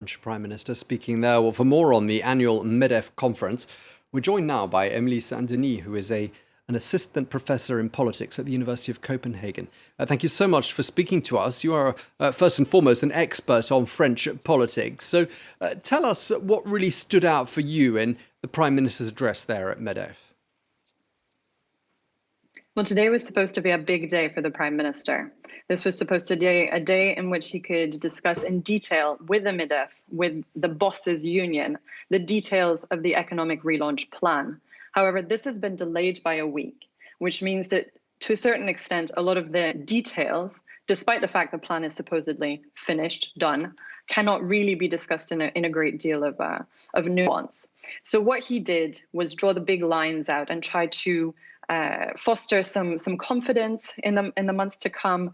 French Prime Minister speaking there. Well, for more on the annual Medef conference, we're joined now by St Denny, who is an assistant professor in politics at the University of Copenhagen. Thank you so much for speaking to us. You are, first and foremost, an expert on French politics. So tell us what really stood out for you in the Prime Minister's address there at Medef. Well, today was supposed to be a big day for the Prime Minister. This was supposed to be a day in which he could discuss in detail with the Medef, with the bosses' union, the details of the economic relaunch plan. However, this has been delayed by a week, which means that to a certain extent, a lot of the details, despite the fact the plan is supposedly finished, done, cannot really be discussed in a great deal of nuance. So what he did was draw the big lines out and try to foster some confidence in the months to come,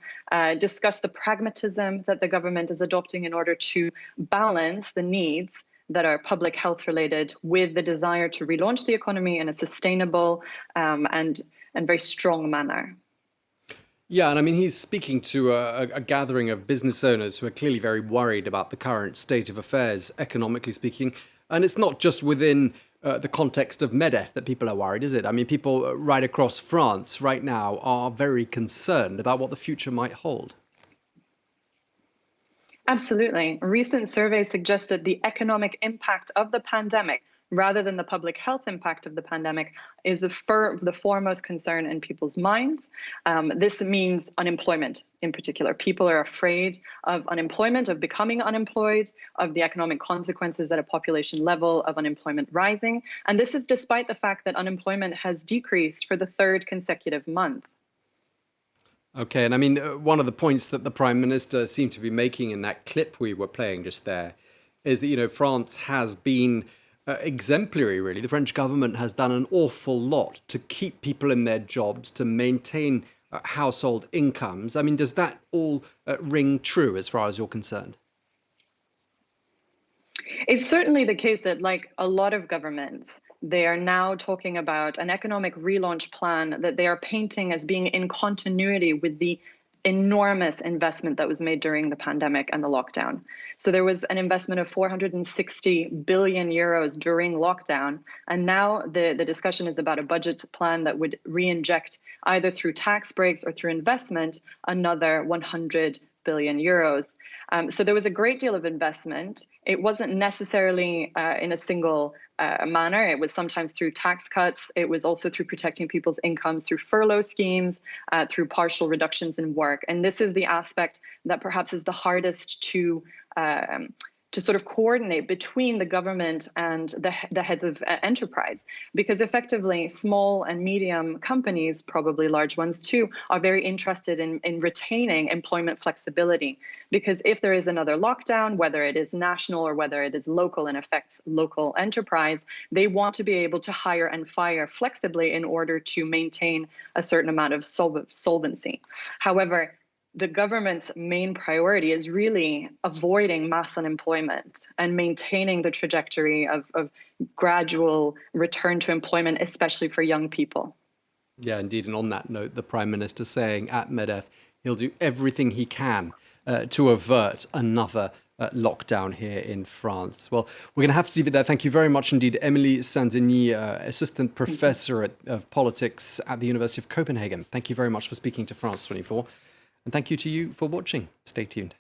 discuss the pragmatism that the government is adopting in order to balance the needs that are public health related with the desire to relaunch the economy in a sustainable and very strong manner. Yeah, and I mean, he's speaking to a gathering of business owners who are clearly very worried about the current state of affairs, economically speaking. And it's not just within the context of Medef that people are worried, is it? I mean, people right across France right now are very concerned about what the future might hold. Absolutely. Recent surveys suggest that the economic impact of the pandemic, rather than the public health impact of the pandemic, is the foremost concern in people's minds. This means unemployment in particular. People are afraid of unemployment, of becoming unemployed, of the economic consequences at a population level of unemployment rising. And this is despite the fact that unemployment has decreased for the third consecutive month. Okay, and I mean, one of the points that the Prime Minister seemed to be making in that clip we were playing just there is that, France has been exemplary, really. The French government has done an awful lot to keep people in their jobs, to maintain household incomes. I mean, does that all ring true as far as you're concerned? It's certainly the case that, like a lot of governments, they are now talking about an economic relaunch plan that they are painting as being in continuity with the enormous investment that was made during the pandemic and the lockdown. So there was an investment of 460 billion euros during lockdown. And now the discussion is about a budget plan that would re-inject, either through tax breaks or through investment, another 100 billion euros. So there was a great deal of investment. It wasn't necessarily in a single manner. It was sometimes through tax cuts. It was also through protecting people's incomes through furlough schemes, through partial reductions in work. And this is the aspect that perhaps is the hardest to sort of coordinate between the government and the heads of enterprise, because effectively small and medium companies, probably large ones too, are very interested in retaining employment flexibility. Because if there is another lockdown, whether it is national or whether it is local and affects local enterprise, they want to be able to hire and fire flexibly in order to maintain a certain amount of solvency. However, the government's main priority is really avoiding mass unemployment and maintaining the trajectory of gradual return to employment, especially for young people. Yeah, indeed. And on that note, the Prime Minister saying at Medef he'll do everything he can to avert another lockdown here in France. Well, we're going to have to leave it there. Thank you very much indeed, St Denny, Assistant Professor of Politics at the University of Copenhagen. Thank you very much for speaking to France 24. And thank you to you for watching. Stay tuned.